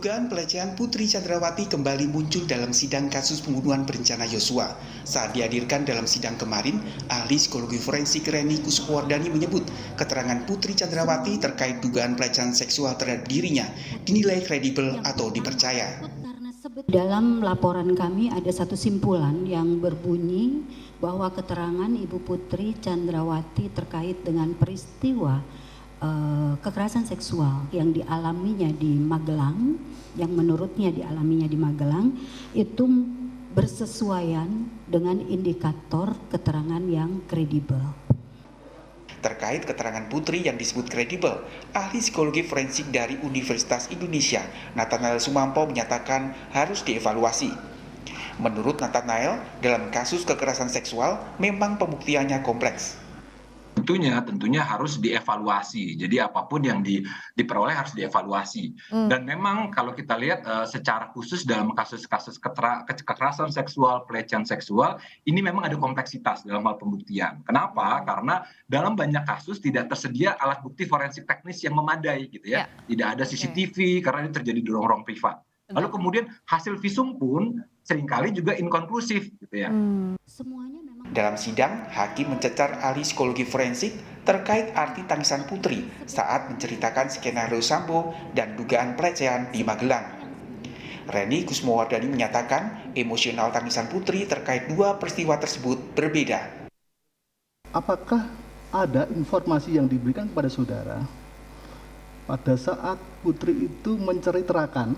Dugaan pelecehan Putri Chandrawati kembali muncul dalam sidang kasus pembunuhan berencana Yosua. Saat dihadirkan dalam sidang kemarin, ahli psikologi forensik Reni Kusumowardani menyebut keterangan Putri Chandrawati terkait dugaan pelecehan seksual terhadap dirinya dinilai kredibel atau dipercaya. Dalam laporan kami ada satu simpulan yang berbunyi bahwa keterangan Ibu Putri Chandrawati terkait dengan peristiwa kekerasan seksual yang dialaminya di Magelang, yang menurutnya dialaminya di Magelang, itu bersesuaian dengan indikator keterangan yang kredibel. Terkait keterangan Putri yang disebut kredibel, ahli psikologi forensik dari Universitas Indonesia, Nathanael Sumampo menyatakan harus dievaluasi. Menurut Nathanael, dalam kasus kekerasan seksual memang pembuktiannya kompleks. Tentunya harus dievaluasi. Jadi apapun yang diperoleh harus dievaluasi. Dan memang kalau kita lihat secara khusus dalam kasus-kasus kekerasan seksual, pelecehan seksual, ini memang ada kompleksitas dalam hal pembuktian. Kenapa? Karena dalam banyak kasus tidak tersedia alat bukti forensik teknis yang memadai, gitu ya. Tidak ada CCTV karena ini terjadi di ruang-ruang privat. Lalu kemudian hasil visum pun seringkali juga inkonklusif, gitu ya. Dalam sidang, hakim mencecar ahli psikologi forensik terkait arti tangisan Putri saat menceritakan skenario Sambo dan dugaan pelecehan di Magelang. Reni Kusumowardani menyatakan emosional tangisan Putri terkait dua peristiwa tersebut berbeda. Apakah ada informasi yang diberikan kepada saudara pada saat Putri itu menceritakan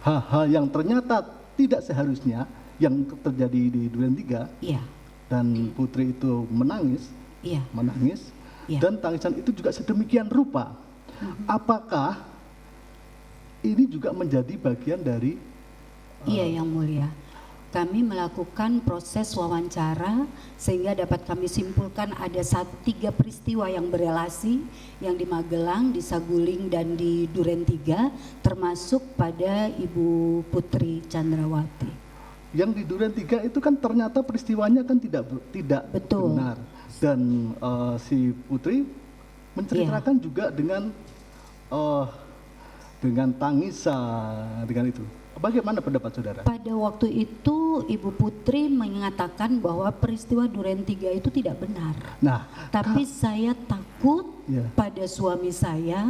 hal-hal yang ternyata tidak seharusnya yang terjadi di Duren 3, dan Putri itu menangis, dan tangisan itu juga sedemikian rupa. Apakah ini juga menjadi bagian dari? Iya, Yang Mulia. Kami melakukan proses wawancara sehingga dapat kami simpulkan ada 3 peristiwa yang berelasi, yang di Magelang, di Saguling, dan di Duren 3, termasuk pada Ibu Putri Chandrawati. Yang di Duren 3 itu kan ternyata peristiwanya kan tidak betul. Benar, dan si Putri menceritakan juga dengan tangisan, dengan itu. Bagaimana pendapat saudara? Pada waktu itu Ibu Putri mengatakan bahwa peristiwa Duren 3 itu tidak benar. Tapi saya takut pada suami saya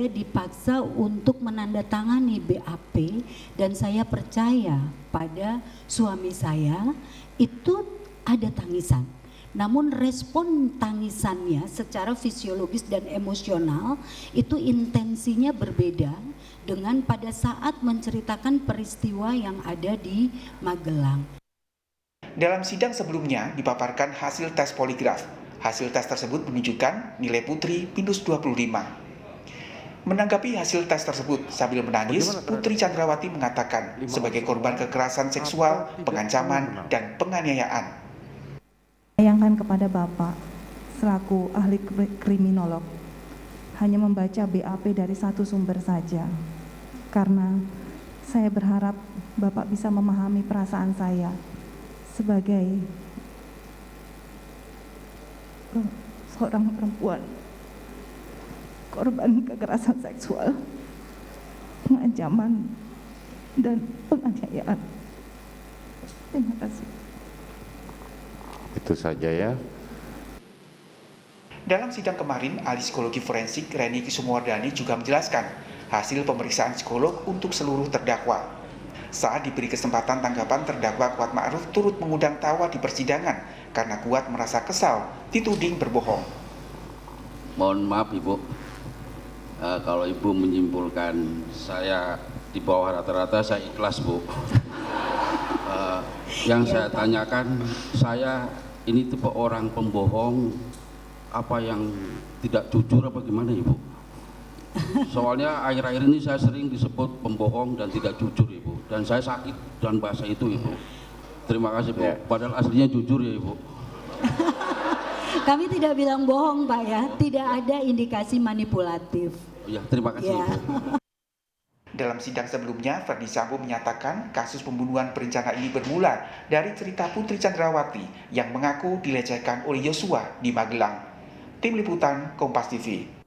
dipaksa untuk menandatangani BAP, dan saya percaya pada suami saya itu ada tangisan. Namun respon tangisannya secara fisiologis dan emosional itu intensinya berbeda dengan pada saat menceritakan peristiwa yang ada di Magelang. Dalam sidang sebelumnya dipaparkan hasil tes poligraf. Hasil tes tersebut menunjukkan nilai Putri minus 25. Menanggapi hasil tes tersebut sambil menangis, Putri Chandrawati mengatakan sebagai korban kekerasan seksual, pengancaman, dan penganiayaan. Bayangkan kepada Bapak selaku ahli kriminolog hanya membaca BAP dari satu sumber saja, karena saya berharap Bapak bisa memahami perasaan saya sebagai seorang perempuan korban kekerasan seksual, pengancaman, dan penganiayaan. Terima kasih. Itu saja ya. Dalam sidang kemarin, ahli psikologi forensik Reni Kusumowardani juga menjelaskan hasil pemeriksaan psikolog untuk seluruh terdakwa. Saat diberi kesempatan tanggapan, terdakwa Kuat Ma'ruf turut mengundang tawa di persidangan karena Kuat merasa kesal dituding berbohong. Mohon maaf Ibu, kalau Ibu menyimpulkan saya di bawah rata-rata, saya ikhlas Bu. Yang saya tanyakan, saya ini tipe orang pembohong apa yang tidak jujur apa gimana Ibu? Soalnya akhir-akhir ini saya sering disebut pembohong dan tidak jujur Ibu, dan saya sakit dan bahasa itu Ibu. Terima kasih Bu, padahal aslinya jujur ya Ibu. Kami tidak bilang bohong Pak ya, tidak ada indikasi manipulatif. Ya, terima kasih Ibu. Dalam sidang sebelumnya, Ferdy Sambo menyatakan kasus pembunuhan berencana ini bermula dari cerita Putri Chandrawati yang mengaku dilecehkan oleh Yosua di Magelang. Tim Liputan Kompas TV.